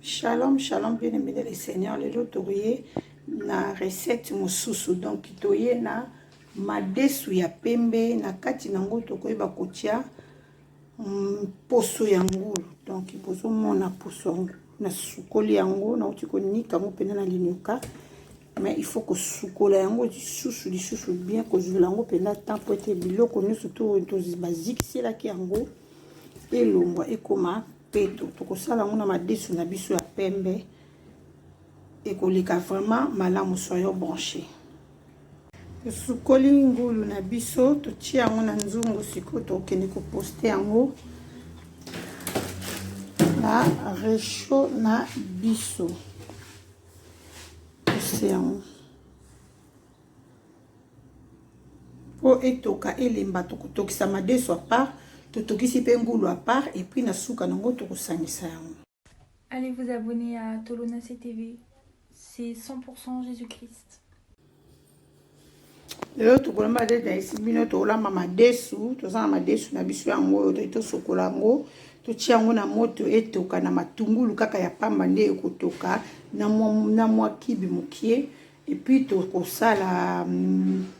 Shalom, shalom, bien aimé dans le Seigneur. Lelo toye na recette mosusu. Donc toye na madesu ya pembe na kati nango tokoyeba kotia poso ya ngulu. Donc bozo mona poso na sukoli yango na uti konika ngo pena na linuka. Mais il faut que sukola yango lisusu bien que je lango pena temps pour être biloko nyonso to basique c'est là ki yango elongwa ekoma peto tokosala ngona madesu na biso ya pembe ekoleka vraiment malamu soyo branché sukoli ngulu na biso totia yango na nzungu siko tokende ko poster yango na recho na biso yango po etoka elemba tokotokisa madesu à part totokisi pe ngulu à part et puis na suka nango tokosangisa yango. Allez vous abonner à Tolonase TV, c'est 100% Jésus-Christ. Lelo tokolamba deda isi bino tolamba madesu tozana madesu na biso yango to sokola yango totia yango na moto etoka na matungulu kaka ya pamba nde ekotoka na mwa kibi mokie et puis tokosala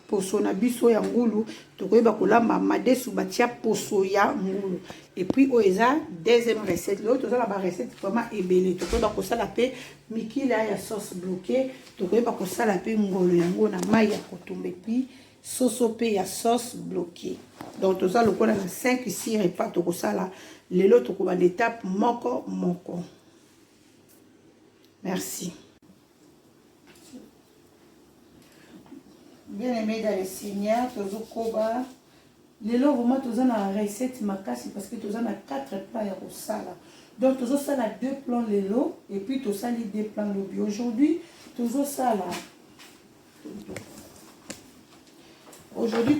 poso na biso ya ngulu tokoyeba kolamba madesu batia poso ya ngulu et puis oeza deuxième recette lo tozala ba recette vraiment ebele tokoyeba kosala pe mikila ya sauce bloquée tokoyeba kosala pe ngolo yango na mai ya kotumba et puis soso pe ya sauce bloquée. Donc tozala lokola na 5 6 repas tokosala lelo tokoba l'étape moko. Merci. Bien aimé dans le Seigneur, tozokoba lelo vraiment tozana recette makasi parce que tozana 4 plats ya kosala. Donc tozosala 2 plans lelo et puis tosali 2 plans lobi. Aujourd'hui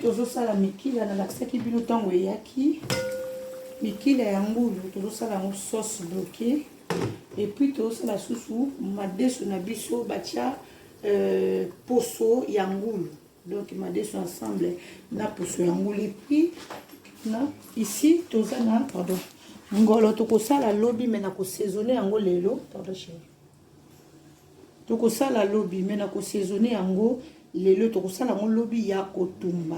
tozosala mikila na laksaki bino tango eyaki mikila ya ngulu tozosala ngo sauce bloquée et puis tozosala susu madesu na biso batia poso ya ngulu. Donc madesu ensemble na poso ya ngulu et puis na ici tozana pardon ngolo tokosala lobi mais na ko saisonner yango lelo pardon chérie tokosala lobi mais na ko saisonner yango lelo tokosala ngo lobi ya kotumba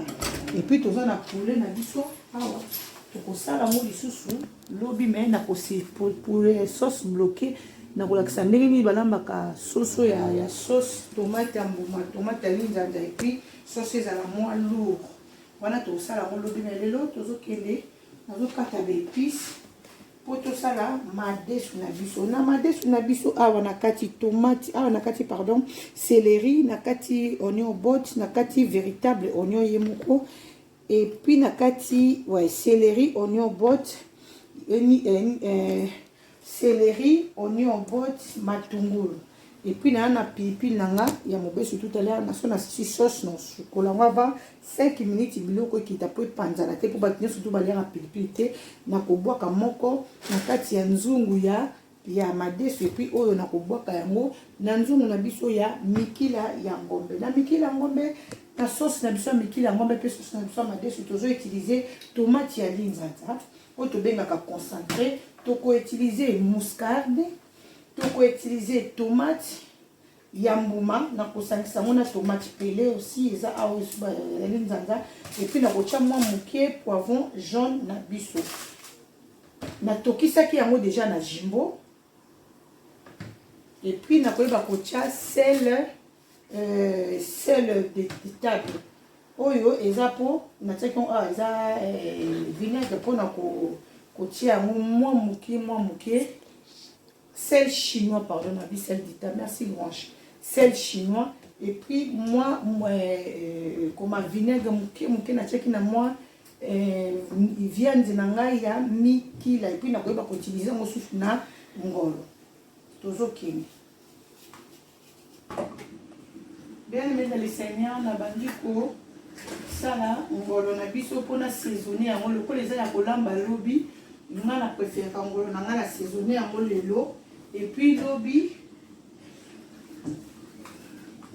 et puis tozana poulet na biso awa tokosala ngo lisusu lobi mais na ko pour sauce bloquée na kolakisa ndenge nini balambaka soso ya sauce tomate ya mbuma tomate ya linzanza et puis sauce ezala moins lourd wana tokosala ngo lobi mais lelo tozokende nazokata baépice po tosala madesu na biso na madesu na biso awa na kati tomate awa na kati pardon céleri na kati oignon botte na kati véritable oignon yemoko et puis na kati céleri oignon botte céleri oignon botte matungulu et puis na pilipili nanga ya mobesu tout à l'heure na sona sauce non kolangwa va 5 minutes biloko kita po panzana te po batinyo surtout balera pilipili te na kobwaka moko na kati ya nzungu ya madesu et puis oyo na kobwaka yango na nzungu na biso ya mikila ya ngombe na mikila ya ngombe na sauce na biso ya mikila ya ngombe pe sauce na biso ya madesu tozo utiliser tomate ya linzanza oyo tobengaka concentré toko utiliser muscade toko utiliser tomate ya mbuma na kosangisa mona tomate pelé aussi eza awa ya linzanza et puis na kotia mwa moke poivron jaune na biso na tokisaki yango déjà na jimbo et puis na koyeba kotia sel de table oyo eza po na tiaki awa eza vinaigre po na kotia yango mwa moke sel chinois pardon na bi sel d'État merci Louange sel chinois et puis moi comme vinaigre moke na tiaki na moi viande na ngai ya mikila et puis na koyeba ko utiliser ngo susu na ngolo tozokende bien aimé dans le Seigneur na bandi ko sala ngolo na biso pona saisonner yango lokola eza ya kolamba lobi nga na préfère ngolo na nga na saisonner yango lelo et puis lobi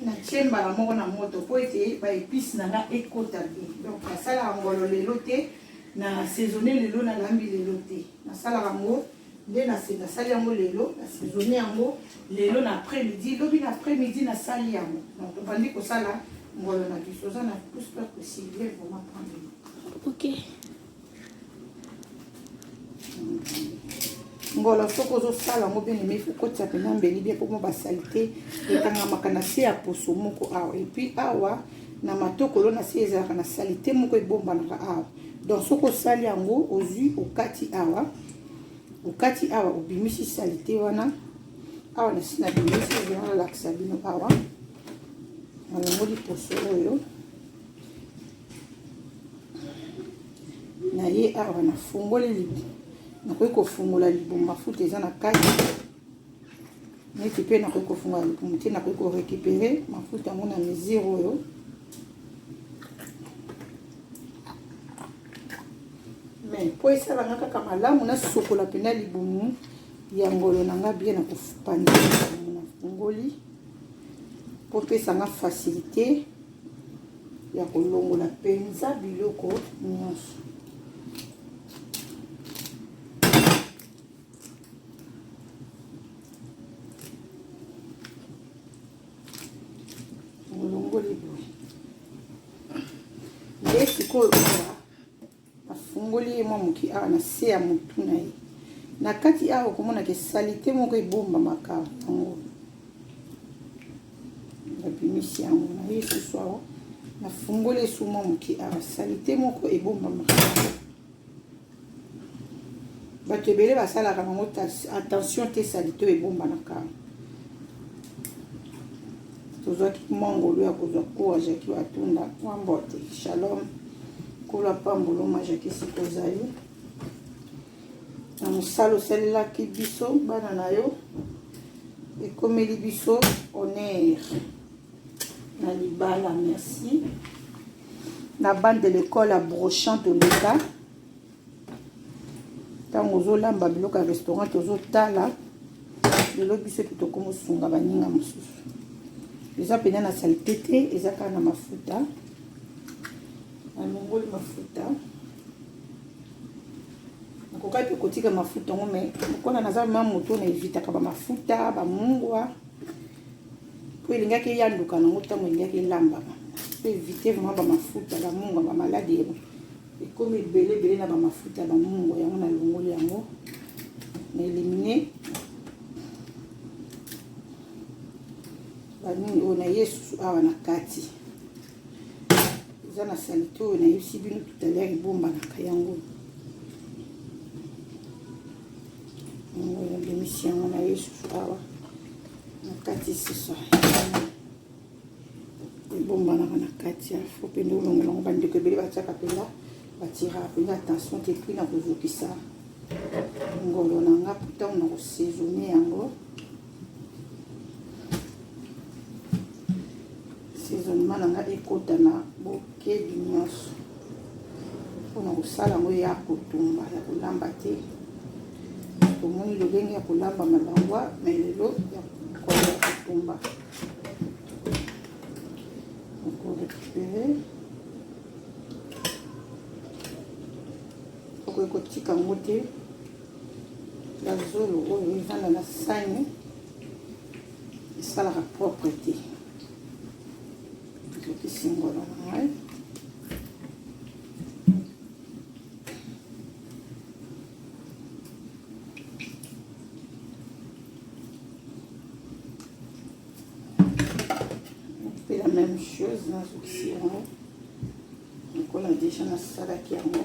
na chemba la moko na moto po ete ba épice na nga ekota bien donc nasala ngolo lelo te na saisonner lelo na lambi lelo te nasala yango nde nasali yango lelo nasaisonne yango lelo na après-midi lobi na après-midi nasali yango donc tobandi kosala ngolo na biso oza na plus peur que Sylvie vraiment prendre. Ok. ngolo soki ozosala yango bien aimé faut kotisa mpena mbeli bien mpo mo basalite ekangamaka na se ya poso moko awa epuis awa na matokolo na se ezalaka na salite moko ebombanaka awa donc soki osali yango ozwi okati awa obimisi salite wana awa na si na bimisi ezalakisa bino awa nalongoli poso oyo na ye awa nafungoli libu nakoki kofungola libumu mafuta eza na kati neti mpe nakoki kofungola libumu te nakoki korécupere mafuta yango na mesure oyo mais mpo esalanga kaka malamu nasokola mpena libumu ya ngolo na nga bien na kopanda nafungoli mpo pesanga facilité ya kolongola mpenza biloko nyonso. Nde sikoyo nafungoli ye mwa moki awa na se ya motu na ye na kati awa okomonaka salite moko ebombamaka yango babimisi yango na ye susu awa nafungoli esu mwa moki awa salite moko ebombamaka bato ebele basalaka bango attention te salite oyo ebombanaka tozwaki mangolo ya kozwa koa jaki watunda wambote shalom kola pambolo majaki siko ozali na mosala osalelaki biso bana na yo ekomeli biso honneur na libala merci na bande de l'école ya brochant toleka ntango ozolamba biloko ya restaurant tozotala lelo biso ete tokomosunga baninga mosusu eza pena na salite te eza kaka na mafuta alongoli mafuta nakokai mpe kotika mafuta yango me okona naza ma moto na evitaka bamafuta bamungwa mpo elingaki eyanduka nango ntango elingaki elambama mpe evite vraimen bamafuta bamungwa bamaladi ekomi ebele na bamafuta bamungwa yango nalongoli yango na elimine banini oyo na ye susu awa na kati eza na salite oyo nayebisi bino tutalere ebombanaka yango nabimisi yango na ye susu awa na kati susu ebombanaka na kati fo mpenza olongola yango bandeko ebele batiaka mpenza batiraka mpenza attention te epui na kozokisa ngolo na nga putango na kosaisonne yango saisonnement nanga ekota na bokedi nyonso mpona kosala yango ya kotumba ya kolamba te tomoni lolenge ya kolamba malangwa me lelo ya kola ya kotumba okorécupere okoki kotika yango te ya zolo oyo evanda na sani esalaka propre te kisingolo na ngai mpe la même chose nazokisi yango nikola deja nasalaki yango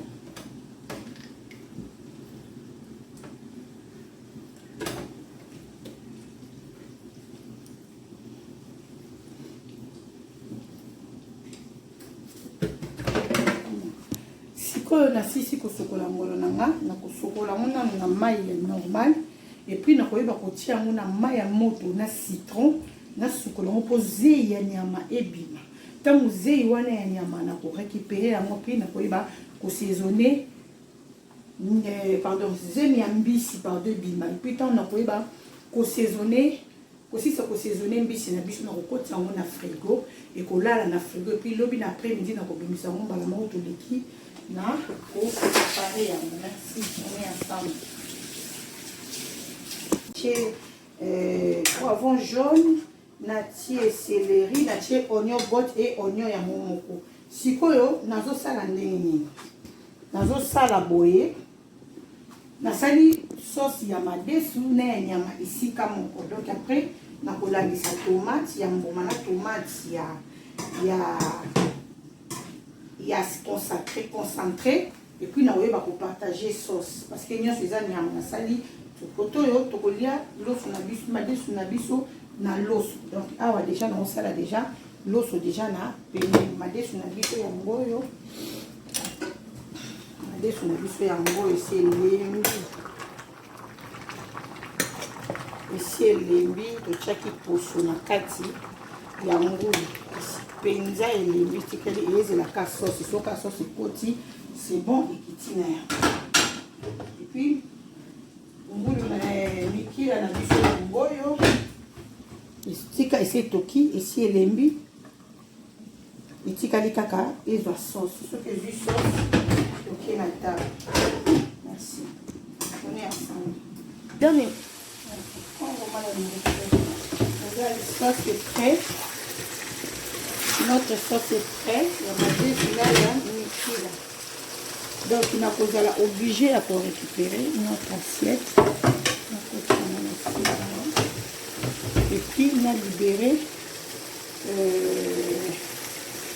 oyo nasisi kosokola ngolo na nga na kosokola yango nano na mai ya normal epuis nakoyeba kotia yango na mai ya moto na citron nasukola yango mpo zei ya nyama ebima ntango zei wana ya nyama na korécupere yango mpe nakoyeba kosaisonne pardon zemi ya mbisi pardon ebima epuis ntango nakoyeba kosaisonne kosisa kosaisonne mbisi na biso na kokotisa yango na frigo ekolala na frigo epuis lobi na après midi na kobimisa yango mbala moko toleki na préparer yango merci on est ensemble natie poivron jaune, natie céleri, natie oignon botte et oignon ya momoko. Sikoyo nazo sala ndenge nini? Nazo sala boye. Nasali sauce ya madesu na ya nyama isika moko. Donc après nakolangisa tomate ya mboma na tomate ya concentré et puis na oyeba ko partager sauce parce que nyonso eza nyama nasali poto yo tokolia loso na biso madesu na biso na loso. Donc awa déjà na osala déjà loso déjà na pembeni madesu na biso yango yo madesu na biso yango esi elembi totiaki poso na kati ya ngulu penza elembi tikali ezelaka sauce soka sauce ekoti c'est bon ekiti na yango et puis ngulu na mikila na biso yango oyo tika esi etoki esi elembi etikali kaka ezwa sauce soki ezwi sauce tokie na table. Merci. On est ensemble. Dernier. Sauce est prêt. Notre sauce est prêt. Donc il n'a pas obligé à récupérer notre assiette. Et puis il a libéré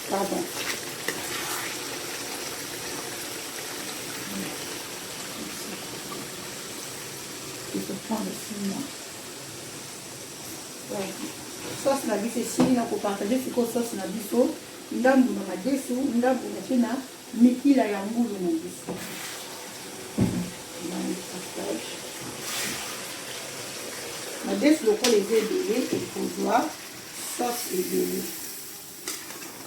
pardon. Il faut prendre le ciment. Sauce na biso esili na kopartage sikoyo sauce na biso ndambu na madesu ndambu natie na mikila ya ngulu na biso madesu lokola eza ebele ekozwa sauce ebele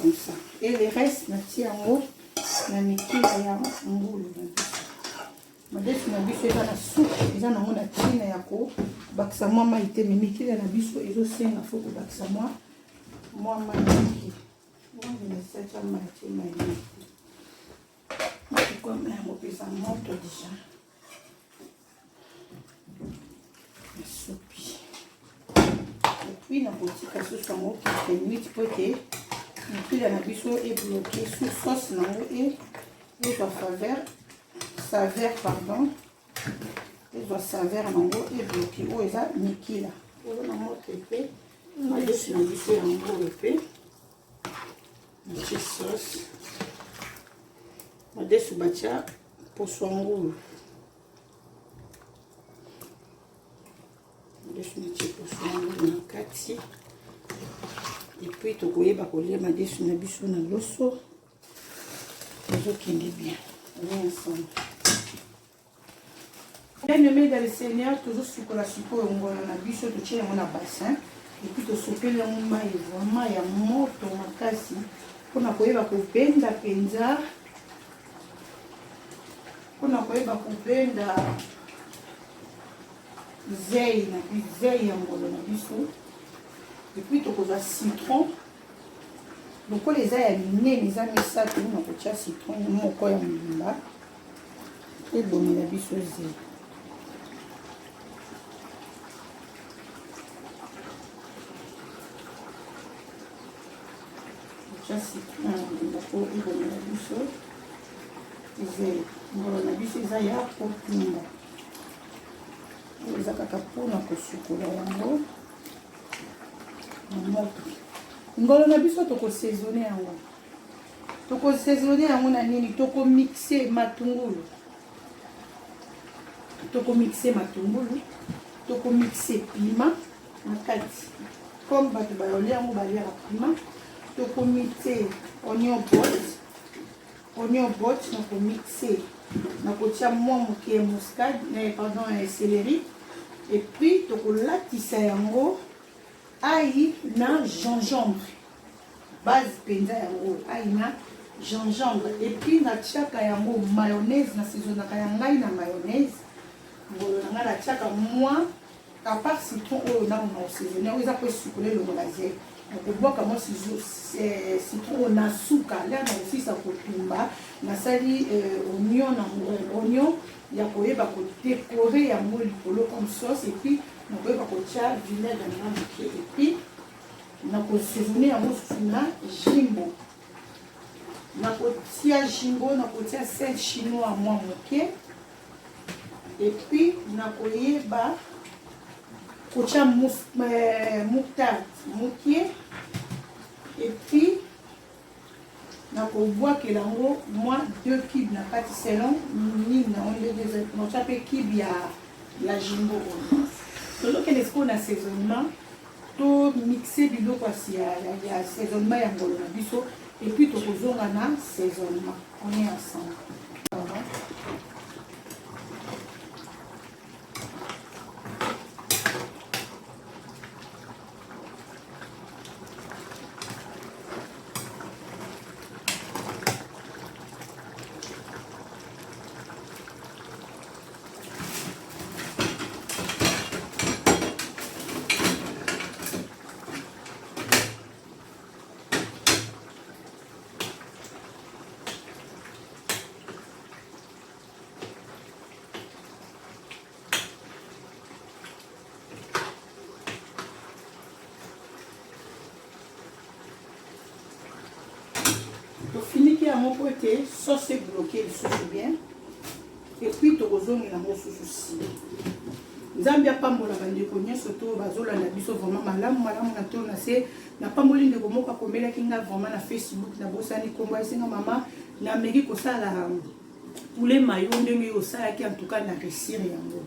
comme ça et le reste natie yango na mikila ya ngulu na biso madesu na biso eza na supu eza nango na ntina ya kobakisa mwa mai te me mikila na biso ezosenga fo kobakisa mwa mai moke wangenesatia mai te mai moke comme yango mpeza moto déjà esopi epuis nakotika susu yango kite nuit po ete mikila na biso ebloke su sauce nango ezwa saveur pardon ezwa saveur nango ebloki oyo eza mikila oyo na moto epe madesu na biso yango epe natie sauce madesu batia poso ya ngulu madesu natie poso ya ngulu na kati epuis tokoyeba kolia madesu na biso na loso ezokende bien on est ensemble. Bien-aimés dans le Seigneur, toujours sukola sikoyo ngolo na biso totie yango na bassin et puis tosopeli yango mai vraiment ya moto makasi mpona koyeba kobenda mpenza mpona koyeba kobenda zei ya ngolo na biso et puis tokozwa citron lokola eza ya minene eza misato na kotia citron moko ya mobimba ebomela biso zei. Citron ndako ebomela biso ezeli ngolo na biso eza ya kotumba eza kaka mpona kosukola yango na moto. Ngolo na biso tokosaisonne yango na nini? Tokomixe matungulu tokomixe piment na kati comme bato bayolia yango baliaka piment. Tokomixe oignon botte nakomixe nakotia mwa moke ya muscade pardon céleri et puis tokolatisa yango ail na gingembre base penza yango ail na gingembre et puis natiaka yango mayonnaise nasaisonnaka ya ngai na mayonnaise ngolo na ngai natiaka mwa à part citron oyo na osaisonne oyo eza po esukole longola zelo nakobwaka mwa citron na suka lea na kosisa kotumba nasali oignon ya koyeba kodécorer yango likolo comme sauce et puis nakoyeba kotia vinaigre na moke epuis nakosezoune yango susu na jimbo nakotia jimbo nakotia sel chinois mwa moke epuis nakoyeba kotia moutarde moke epuis nakobwakela yango mwa 2 cubes na kati selon nini nango ndenge notia mpe cube ya jimbo oyo tozokende sikoyo na assaisonnement to mixe biloko ya assaisonnement ya ngolo na biso epuis tokozonga na assaisonnement on est ensemble. tofiniki yango po ete sauce ebloke lisusu bien epuis tokozongela yango susu si nzambe apambola bandeko nyonso to bazolanda biso vraiment malamu na to na se napamboli ndeko moko akomelaki nga vraiment na Facebook na bosani kombo esenga mama na meki kosala poulet mayo ndenge osalaki en tout cas na réussir yango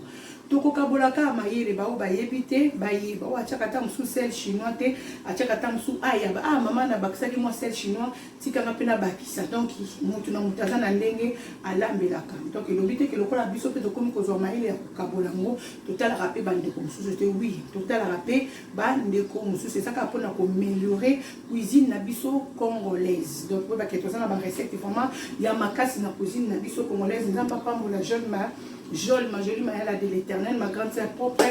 tokokabolaka mayele bao bayebi te bayeba o atiaka ta mosusu sel chinois te atiaka ta mosusu ayaba mama na bakisaki mwa sel chinois tikanga mpe na bakisa donc motu na motu aza na ndenge alambelaka donc elobi te ke lokola biso mpe tokomi kozwa mayele ya kokabola yango totalaka mpe bandeko mosusu te oui totalaka mpe bandeko mosusu ezaka mpona koaméliorer cuisine na biso congolaise donc po bake toza na barecette vraiment ya makasi na cuisine na biso congolaise nzambe apambola Joel Majoli Mayala de l'Éternel, ma grande sœur propre,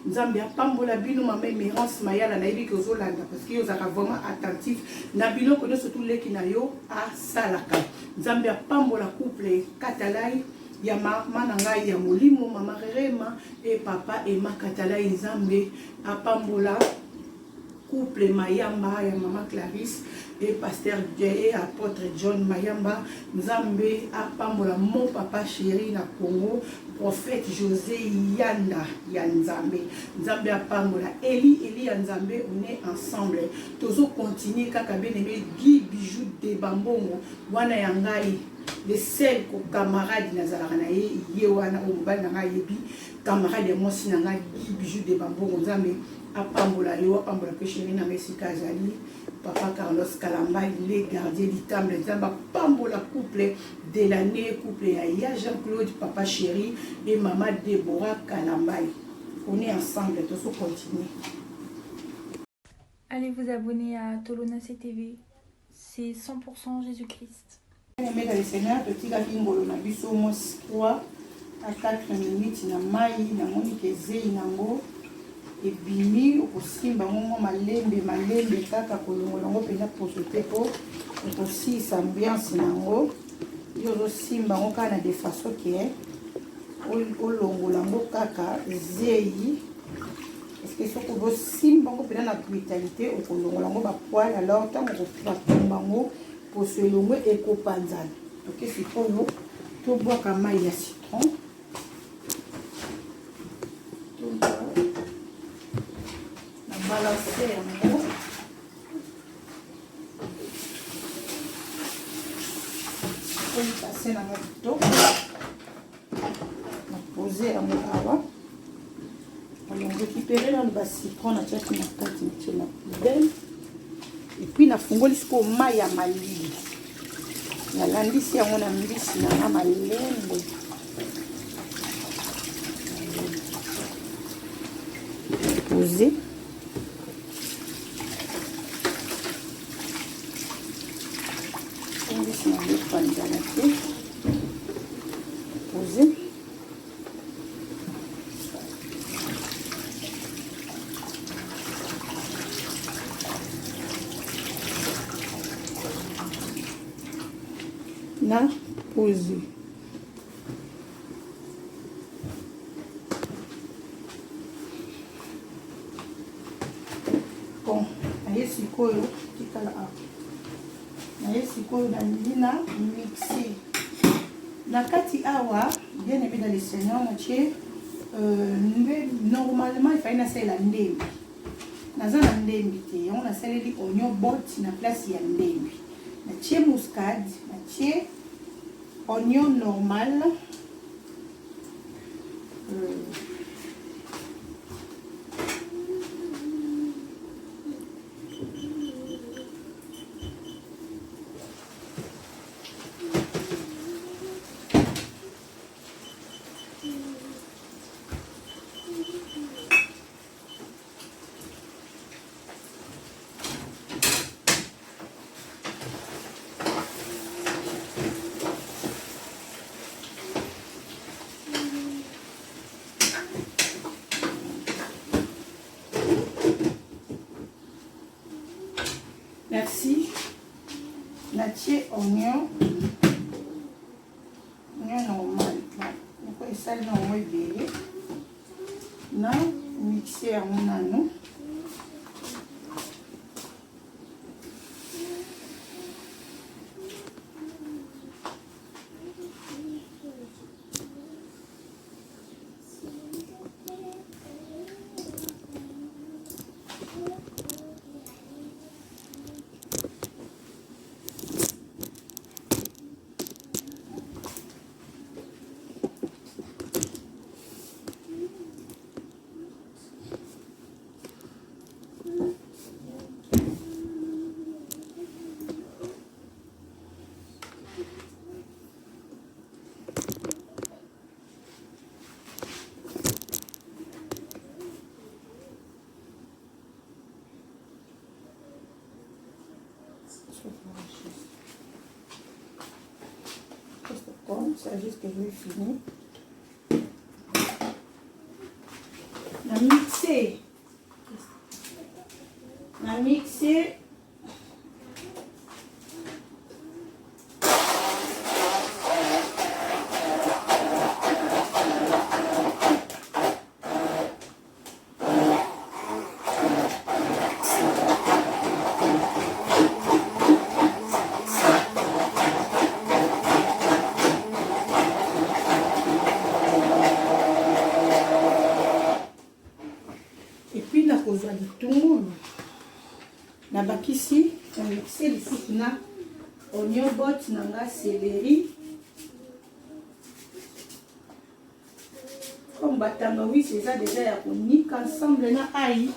Nzambi apambola bino mama Mérance Mayala na yebi ke ozolanda parce que vous êtes vraiment attentif na bilo ko surtout leki na yo a salaka. Nzambi apambola couple Katalai ya mama na ngai ya molimo mama Rerema et papa Emma Katalai Nzambi apambola couple Mayamba ya mama Clarisse et pasteur et apôtre John Mayamba Nzambe apambola mon papa chéri na Congo prophète José Yanda ya Nzambe Nzambe apambola Eli ya Nzambe on est ensemble tozo continuer kaka beneme Guy Bijou de Bambongo wana ya ngai le seul ko camarade nazalaka na ye wana o mobali na ngai yebi camarade mo sina ngai Guy Bijou de Bambongo Nzambe apambola yo apambola pe chéri na Mesika Jali papa Carlos Kalamba il est gardien du temple Nzamba pambola couple de l'année couple ya Jean-Claude papa chéri et maman Déborah Kalamba on est ensemble tous on continue. Allez vous abonner à Tolonacé TV, c'est 100% Jésus-Christ. Mais dans le Seigneur petit gars ngolo na biso mo 3 à 4 minutes na mai na monique zei nango ebimi okosimba ngo malembe kaka kolongola ngo pena posote po okosisa ambiance nango yo osimba ngo kana de façon que olongola ngo kaka zei parce que soko bosimba ngo pena na brutalité okolongola ngo ba poil alors tant okofatumba ngo poso elongo ekopanzana ok sikoyo tobwaka mai ya citron balancer yango oyo pase na kitoko na pose yango awa olongo ekipere nano bacitron natiaki na kati ntie na poubelle epuis nafungoli sikoyo mai ya malili nalandisi yango na mbisi nanga malembe pose poser na poser naye sikoyo tikala awa naye sikoyo nalingi na mixe na kati awa bien aimé dans le Seigneur mon Dieu normalement il fallait nasalela ndembi naza na ndembi te yango nasaleli oignon bot na place ya ndembi natie muscade natie oignon normal merci natie oignon normal nako esali na yango ebele na mixe yango nano c'est juste que je vais finir na mixer nakozwa litungulu nabakisi na mixe lisusu na oignon bot na nga céleri comme batangawisi eza deja ya konika ensemble na ai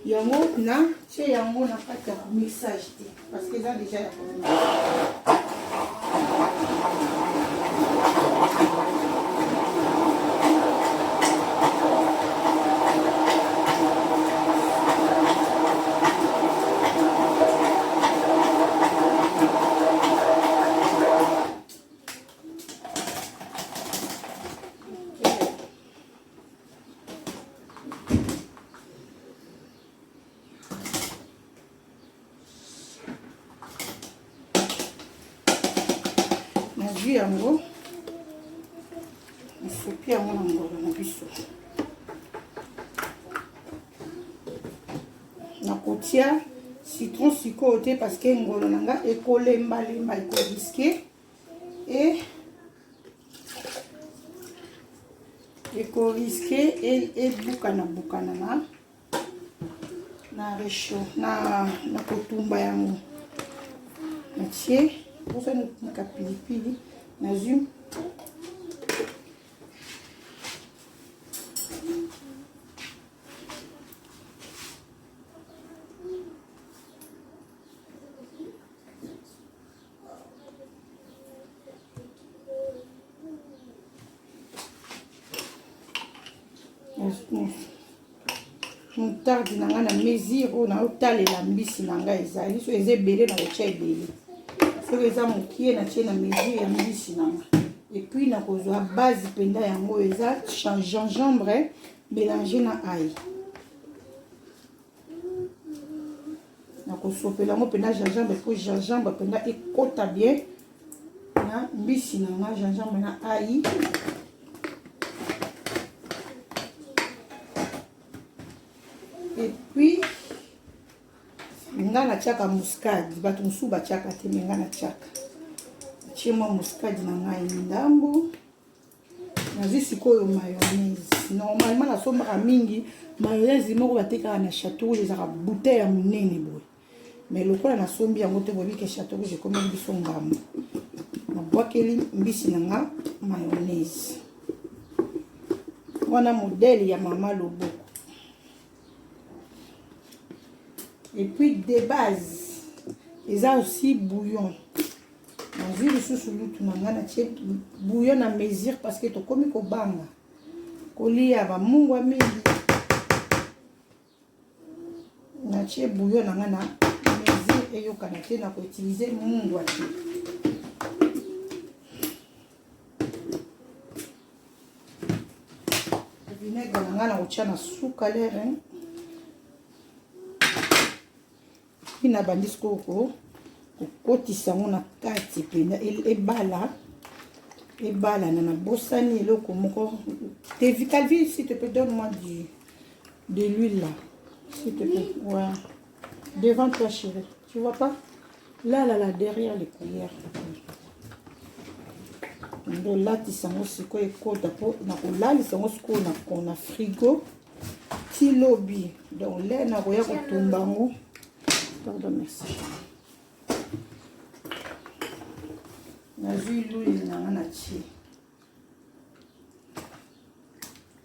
yango na tie yango na kati ya mixage te parce que eza deja ya konika nazwi yango nasopi yango na ngolo na biso nakotia citron sikoyo te parce que ngolo na nga ekolembalemba ekoriske ebukana na resho na kotumba yango natie nika pilipili nazwi moutarde na nga na mesure oyo naotalela mbisi na nga ezali so eza ebele na kotia ebele soki eza mokie natie na mesure ya mbisi na nga epuis nakozwa base mpenza yango eza gingembre mélange na ai nakosopela yango mpenza gingembre po gingembre mpenza ekota bien na mbisi na nga gingembre na ai et puis nga na tiaka muscade bato mosusu batiaka te me nga na tiaka tie mwa muscade na ngai ndambo nazwi sikoyo mayonnaise normalement nasombaka mingi mayonnaise moko batekaka na chateau rouge ezaka bouteille ya monene boye mais lokola nasombi yango te boyebi ke chateau rouge ekomeli biso ngambo nabwakeli mbisi na nga mayonnaise wana modèle ya mama Loboko. Et puis de base eza aussi bouillon nazwi lisusu lutu na nga natie bouillon na mesure parce que tokomi kobanga kolia bamungwa mingi natie bouillon na nga na mesure eyokana te na koutilize mungwa te. Vinaigre na nga na kotia na suka lere ina bandisi kokotisa yango na kati pena ebala na bosani eloko moko Calvin s'il te plaît donne-moi de l'huile là s'il te plaît. Ouais. Devant toi chérie, tu vois pas là derrière les cuillères ndo latisa yango sikoyo ekota mpo na kolalisa yango sikoyo na frigo ti lobi donc le nakoya kotumba yango. Pardon, merci. Nazwi l'huile na nga na tie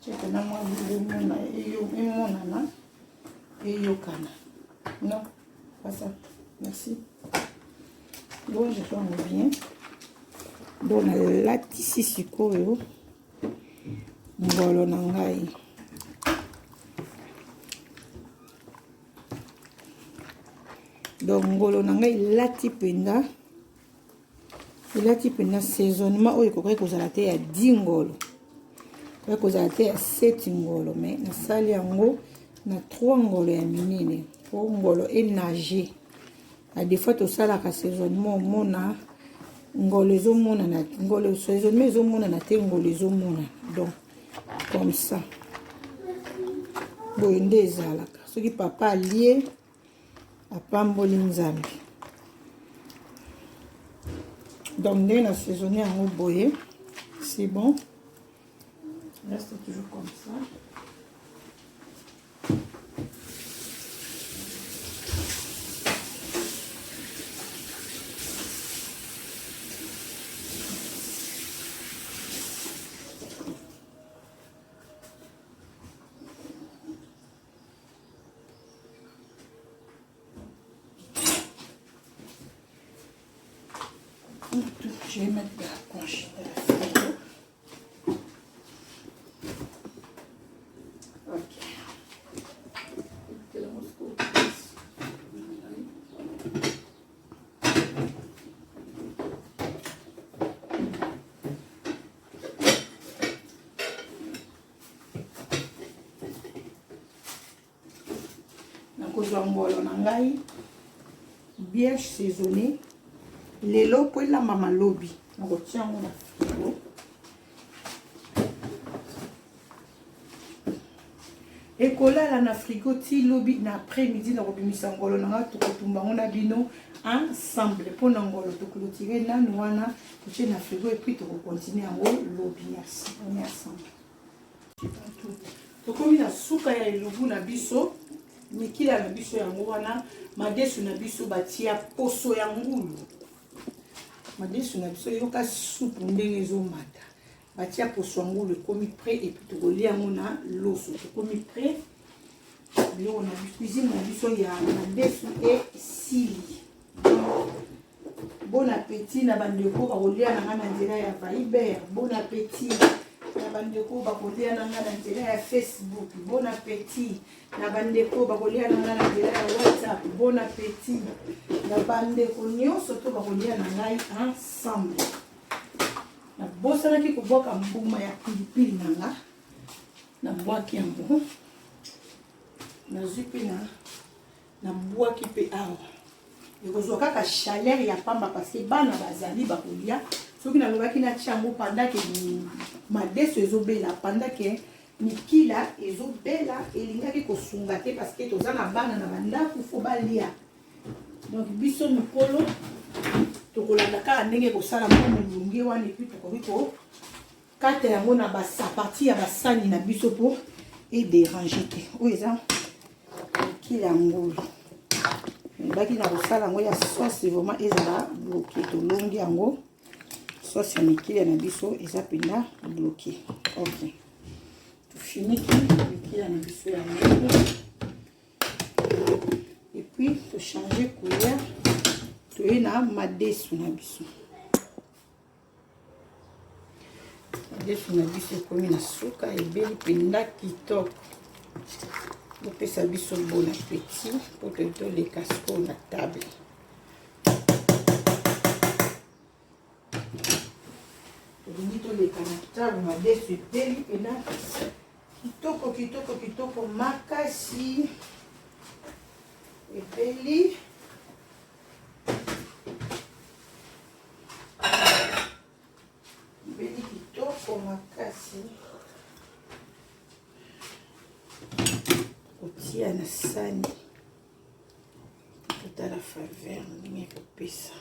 tiaka na mwa lemona emonana eyokana. Non, pas ça. Merci. Bon, je tourne bien. Donc nalatisi sikoyo ngolo na ngai donc ngolo na ngai elati penda saisonnement oyo ekoki kozala te ya 10 ngolo ekoki kozala te ya 7 ngolo mais nasali yango na 3 ngolo ya minene po ngolo enage a des fois tosalaka saisonnement omona ngolo ezomonana ngolo saisonnement ezomonana te ngolo ezomonana donc comme ça boye nde ezalaka soki papa alie apamboli nzambe. Donc nde na saisonné yango boye c'est bon, reste toujours comme ça. Je vais mettre de la congélation. Ok. Nakozwa ngolo na ngai bien saisonné. Lelo po la mama lobi nakotia yango na frigo ekolala na frigo ti lobi na après-midi nakobimisa ngolo nanga tokotumba ngo na bino ensemble mpo na ngolo tokolotire nanu wana totie na frigo epuis tokokontinue yango lobi. Merci, on est ensemble. Tokomi na suka ya elubu na biso mikila na biso yango wana madesu na biso batia poso ya ngulu madesu na biso yoka supu ndenge ezomata batia poso ngulu ekomi prêt et puis tokolia yango na loso tokomi prêt biloko na cuisine na biso ya madesu esili. Bon appétit na bandeko bakolia nanga na nzela ya Viber. Bon appétit na bandeko bakolia nanga na nzela ya Facebook. Bon appétit na bandeko bakolia nanga na nzela ya WhatsApp. Bon appétit na bandeko nyonso to bakolia na ngai ensemble. Na bosanaki kobwaka mbuma ya pilipili nanga na bwaki yango nazwi mpe na bwaki mpe awa ekozwa kaka chaleur ya pamba parce que bana bazali bakolia soki nalobaki natia yango pendant que madeso ezobela pendant que mikila ezobela elingaki kosunga te parce que toza na bana na bandako fo balia donc biso mikolo tokolanda kaka ndenge kosala mpo molunge wana epuis tokoki kokata yango na basapati ya basani na biso mpo ederange te. Oyo eza mokili ya ngulu ebaki na kosala yango ya sauce vraiment ezala bloqué tolongi yango sauce ya mikili na biso eza pena bloqué. Ok, tofiniki mikili na biso ya ngulu et puis to changer couleur toye na madesu na biso. Madesu na biso ekomi na suka ebeli mpenza kitoko opesa biso bon appétit mpo toleka sikoyo na table. Tolingi toleka na table madesu ebeli mpenza kitoko kitoko kitoko makasi ebeli. Ebeli kitoko makasi kotia na sani totala faveur ndenge kopesa.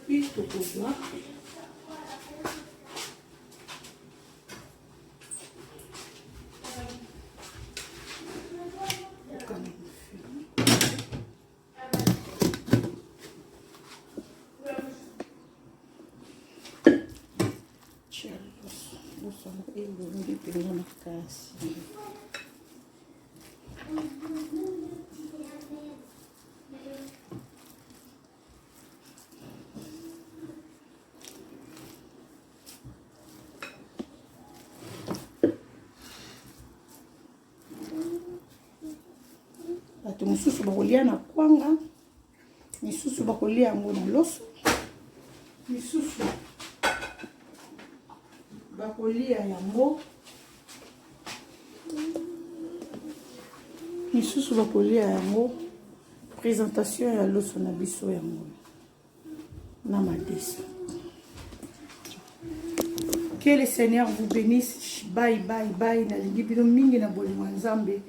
Puis tokozwa elongi mpenza makasi. Bato mosusu bakolia na kwanga, misusu bakolia yango na loso, misusu bakolia yango, misusu bakolia yango présentation ya loso na biso yango na madesu. Que le Seigneur vous bénisse. Bye bye bye. Nalingi bino mingi na bolingo nzambe.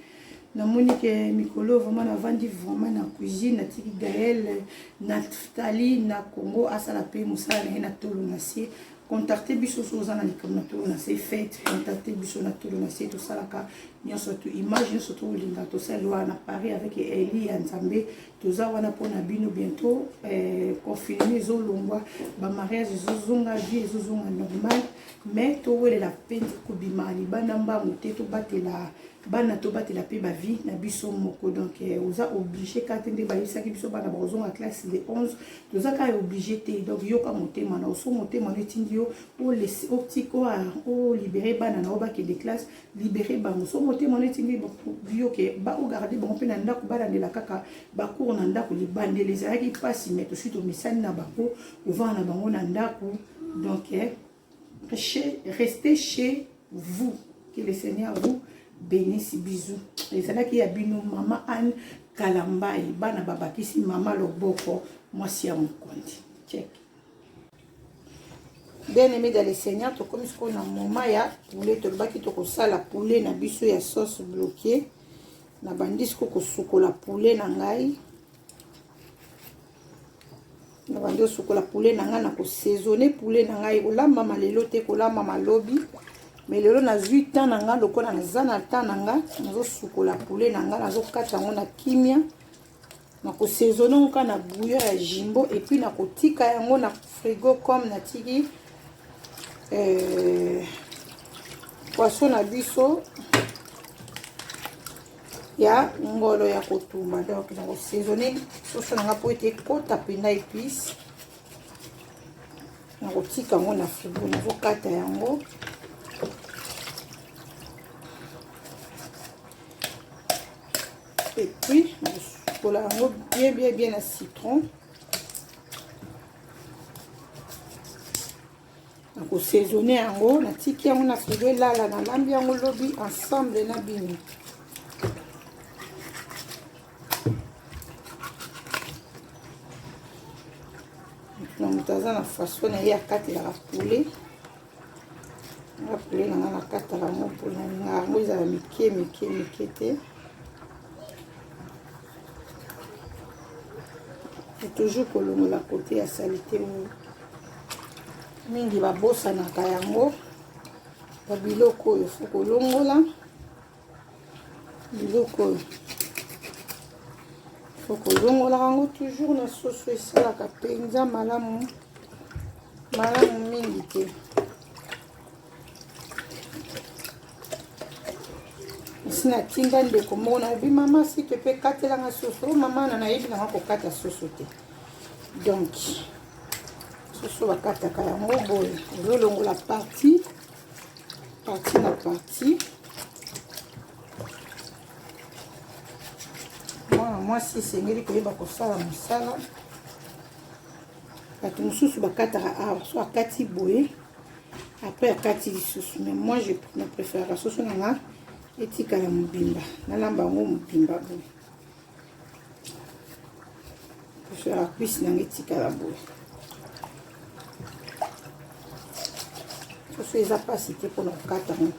Na monique mikolo vraiment na vandi vraiment na cuisine na tiki Gaël na Tali na Congo asala pe musala na tolo na sie. Contactez biso soza na likambo na tolo na sie fête. Contactez biso na tolo na sie to salaka nyonso to image nyonso to linga to salwa na Paris avec Eli ya Nzambe. Toza wana pona bino bientôt confinement ezolongwa ba mariage ezozonga vie ezozonga normal mais to wele la peine ko bimali bana mbango te to batela bana to batela pe ba vie na biso moko donc oza obligé katende ba yisaki biso bana bazonga classe de 11 toza ka obligé te donc yoka motema na oso motema netindi yo o laisser optico o libérer bana na oba ke de classe libérer bango so motema netindi yo ke ba o garder bango pe na ndako bana de la kaka ba cour na ndako libande les aki pasi mais to suite au misani na bako ovana na bango na ndako donc restez chez vous. Que le Seigneur vous bénisse. Bisous. Et c'est là qu'il y a bino maman Anne Kalambai bana babakisi mama loboko moi si à mon compte. Check. Bien aimé dans le Seigneur, to comme ce qu'on a moment ya poulet to baki to ko sala poulet na biso ya sauce bloquée na bandis ko sukola poulet na ngai. Na bando sukola poulet na nga na ko saisonner poulet na ngai olamba malelo te kolamba malobi mais lelo na 8 ans na nga lokola na zana temps na nga nazo sukola poulet na nga nazo kata ngo na kimia na ko saisonner ngo na bouillon ya jimbo et puis na ko tika yango na frigo comme na tiki poisson na biso ya ngolo ya kotumba donc na ko saisonner soso na nga po ete kota pena épice na ko tika ngo na frigo na ko kata yango Et puis pour la bien à citron. Donc saisonner en haut, na tiki on a fait là na lambi en lobby ensemble na bini. Donc taza na façon na ya kati la poulet. La poulet na kati la mo pour na ngo za mike te. Et toujours kolongo la côté ya salité ou mingi babosanaka yango babiloko oyo fo kolongola biloko oyo fo kolongola yango toujours na soso esalaka mpenza malamu mingi te. esi natinda ndeko moko nayebi mama sike mpe katelanga soso mama na nayebi nanga kokata soso te. Donc soso bakataka yango boye ozolongola parti na parti. Mwana mwasi esengeli koyeba kosala mosala. Bato mosusu bakataka awa so akati boye après akati lisusu, mais moi je préfère soso nanga etikala mobimba nalamba yango mobimba boye. Préfère cuisse nanga etikala boye. soso eza pasi te mpona kokata yango.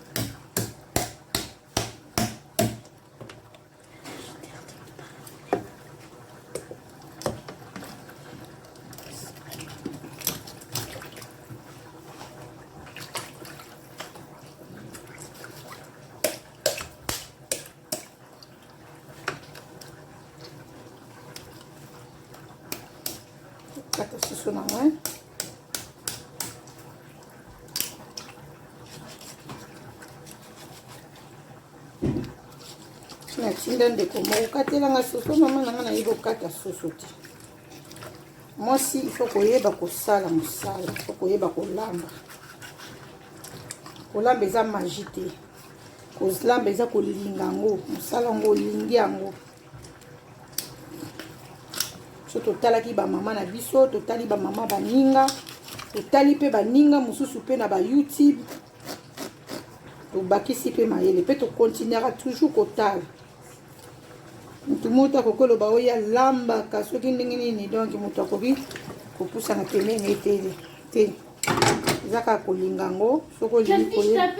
Kata soso na ngai natinda ndeko moko katelanga soso mama nanga nayebi kokata soso te. Mwasi ifo koyeba kosala mosala, ifo koyeba kolamba. Kolamba eza magie te, kolamba eza kolinga yango mosala yango olingi yango. So totalaki bamama na biso, totali bamama baninga, totali mpe baninga mosusu mpe na ba YouTube, tobakisi mpe mayele mpe tokontinuera toujours kotala. Mutu moto akokoloba oya lambaka soki ndenge nini, donc moto akoki kopusana pembeni etele te, eza kaka kolinga yango. Soko olingi koyeba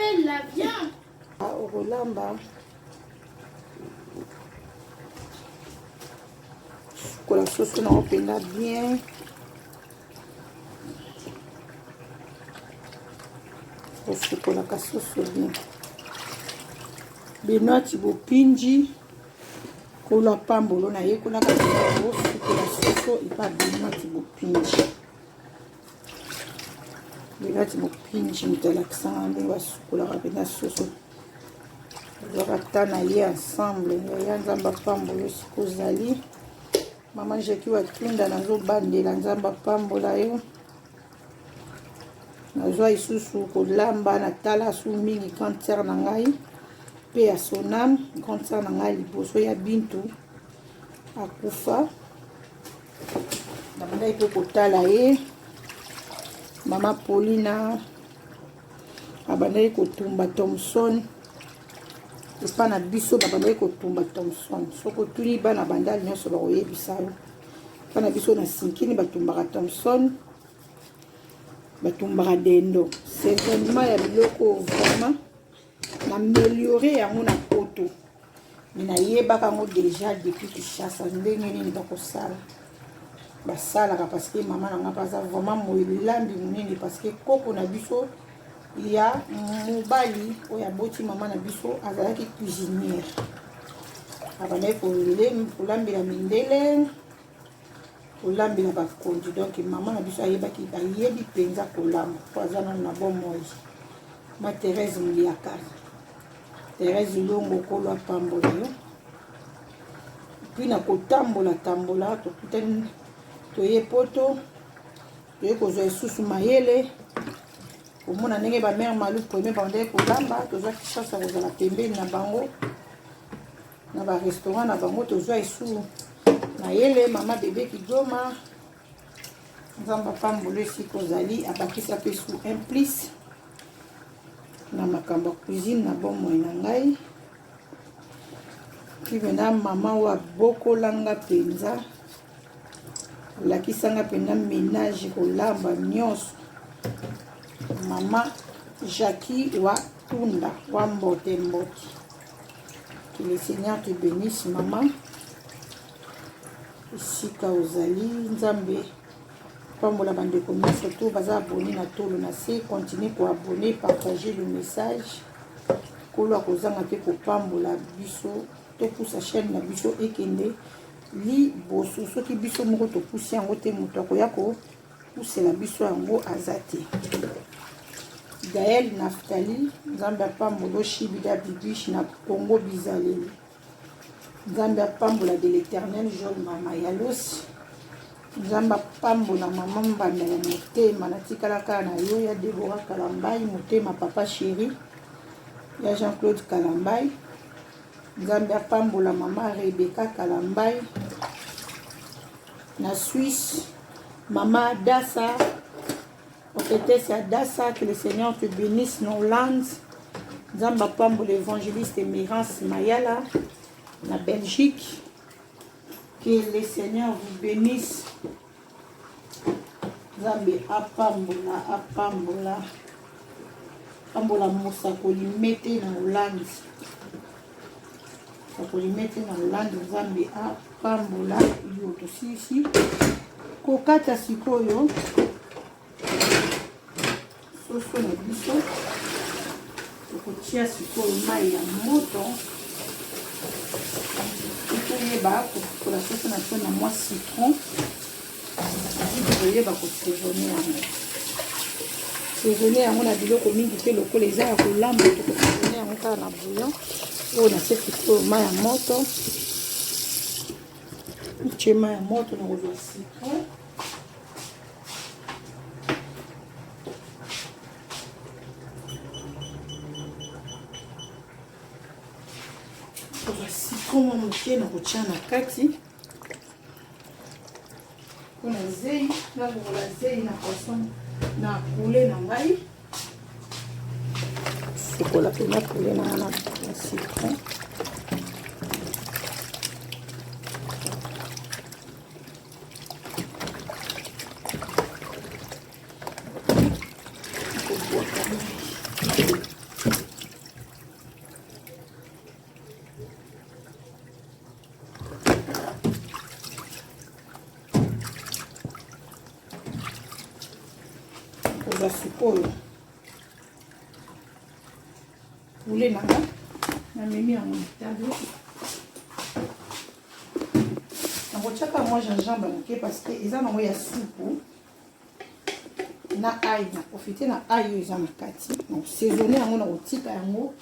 okolamba kola soso na openda bien. Osokolaka soso bien. Benati bopinji kola pambolo na ye kolaka osokola soso epa benati bopinji. Benati bopinji mutalakisanga ndenge basukolaka pena soso. Ezwaka ta na ye ensemble ya nzamba pambolo siko ozali. Mama Jackie watunda nazobandela nzamba pambola yo. Nazwa isusu kolamba na tala su mingi cancer na ngai pe ya sonam cancer na ngai liboso ya Bintu akufa. Nabandai pe kotala ye. Mama Paulina abandai kotumba Thomson epa na biso babandai kotumba Thomson. Soko tuni bana bandali nyonso bakoyebisa yo epa na biso na sinkini batumbaka Thomson, batumbaka dendo. C'est vraiment ya biloko vraiment na améliorer yango na poto. Mina yebaka yango déjà depuis Kinshasa ndenge nini bakosala basalaka parce que mama nanga baza vraiment moyelambi monene parce que koko na biso ya mobali oyo aboti mama na biso azalaki cuisinière. Abandaki kolambela mindele kolambela bakonzi. Donc mama na biso ayebi mpenza kolamba po aza nano na bomoi. Ma Thérèse Muliaka, Thérèse Longo kolo apambola yo. Puis na kotambola tokutani toye poto toye kozwa lisusu mayele komona ndenge bamere malu premier bandeki kolamba tozwaki chance ya kozala pembeni na bango na ba restaurant na bango tozwa esu na yele mama bébé Kigoma nzamba pambolo esika ozali abakisa mpe su implice na makambo ya cuisine na bomoi na ngai kivena mama oyo abokolanga mpenza lakisanga mpenza ménage kolamba nyonso mama Jackie wa Tunda wa Mbote Mbote. Que le Seigneur te bénisse maman. Esika ozali nzambe pambola bandeko nyonso to baza abonné na tolo na se continue ko abonner partager le message kolo akozanga mpe kopambola biso topusa chaîne na biso ekende liboso soki biso moko topusi yango te moto akoya kopusela biso yango aza te. Gaël Naftali nzambe apambola Shibida Bibish na Congo Bizaleli nzambe apambola de l'Éternel Joel mama Yalos nzambe apambola mama mbanda ya motema natikalaka na yo ya Deborah Kalambai motema papa chéri ya Jean-Claude Kalambai nzambe apambola mama Rebecca Kalambai na Suisse mama Dassa prophétesse Adassa, que le Seigneur te bénisse nos landes. Nzamba pambo l'évangéliste Emirance Mayala, la Belgique. Que le Seigneur vous bénisse. Nzambe apambola pambola mosakoli mete na Hollande. Sakoli mete na Hollande nzambe apambola yo tosisi. Kokata sikoyo. Soso na biso tokotia sikoyo mai ya moto toyeba kokola soso na biso na mwa citron toyeba kosaisonne yango saisonne yango na biloko mingi mpe lokola eza ya kolamba tokosaisonne yango kaka na bouillon oyo na se sikoyo mai ya moto tie mai ya moto na kozwa citron Comment mokie na kotia na kati mpona zei nakokola zei na poisson na poulet na ngai sokola mpena poulet na na citron sikoyo poulet nanga na memi yango table nakotiaka mwa gingembre moke parce que eza nango ya supu na ai na profite na ai oyo eza na kati donc saisonne yango na kotika yango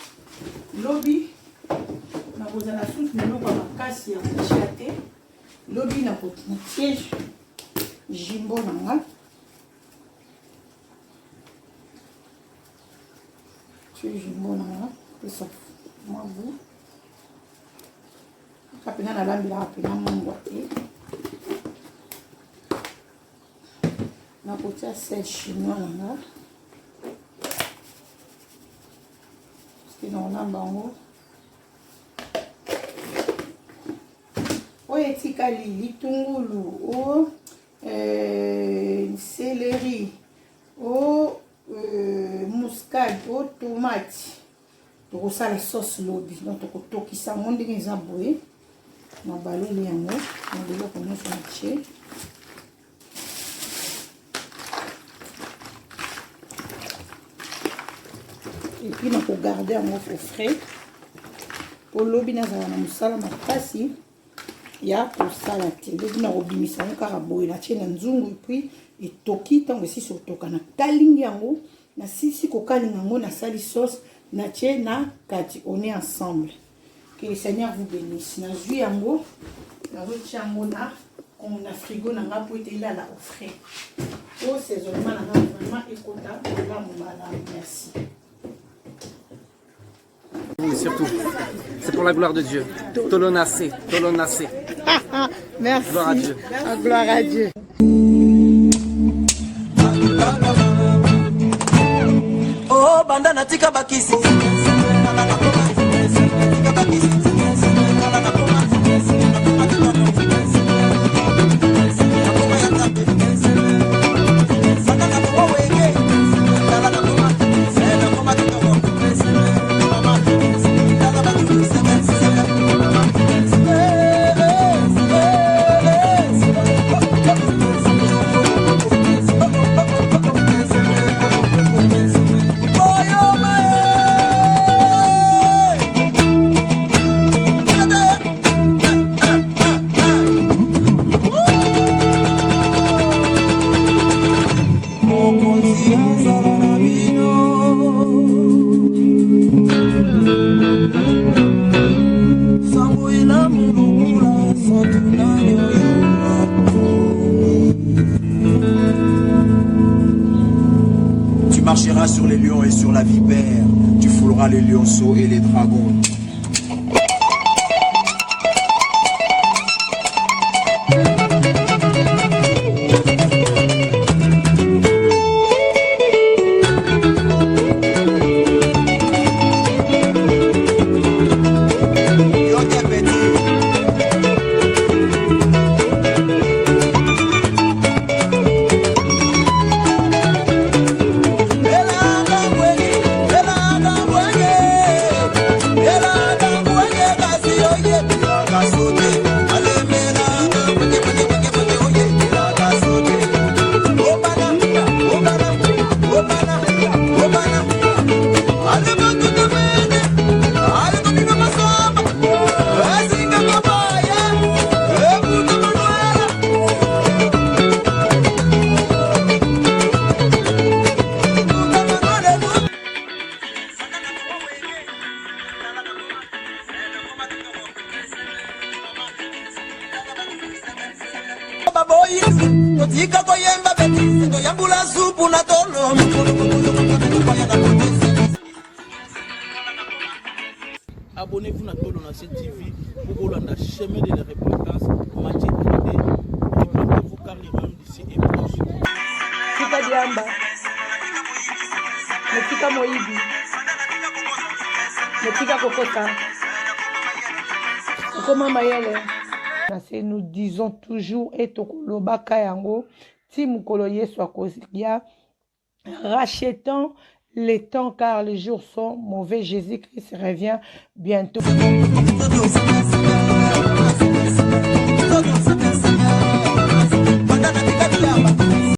lobi nakozala susu meloko ya makasi ya kotia te lobi na kotie jimbo nanga jimbo nanga pesa mwabu kapena na lambila kapena mungwa te na kotia sel chinois nanga parce na olamba yango oyo etikali litungulu o céleri o muscade o tomate tokosala sauce lobi donc tokotokisa yango ndenge eza boye na baloli yango na biloko nyonso na tie epuis na kogarde yango au frais po lobi nazala na mosala makasi ya kosala te lobi na kobimisa yango kaka boye na tie na nzungu epuis etoki ntango esisi kotoka na kalingi yango na sisi kokalinga yango nasali sauce na tie na kati on est ensemble. Que le Seigneur vous bénisse. Na zui yango nazotia yango na frigo na nga po ete ilala au frais po saisonnement na nga vraiment ekota malamu malamu. Merci. Oui, surtout. C'est pour pour la gloire de Dieu. Tolonacé, Tolonacé. Merci. Gloire à Dieu. Gloire à Dieu. Oh, bandana tika bakisi. Tu marcheras sur les lions et sur la vipère, tu fouleras les lionceaux et les dragons. Abonnez-vous à Tolonacé TV pour la chemin de la repentance. Mathieu 3D. Répondez-vous car le royaume d'ici est proche. Tika Diamba. Metika Moïbi. Metika Kokota. Kokoma Mayele. Nous disons toujours et Tokoloba Kayango. Timukolo Yesu Akosia. Rachetons les temps car les jours sont mauvais. Jésus-Christ revient bientôt.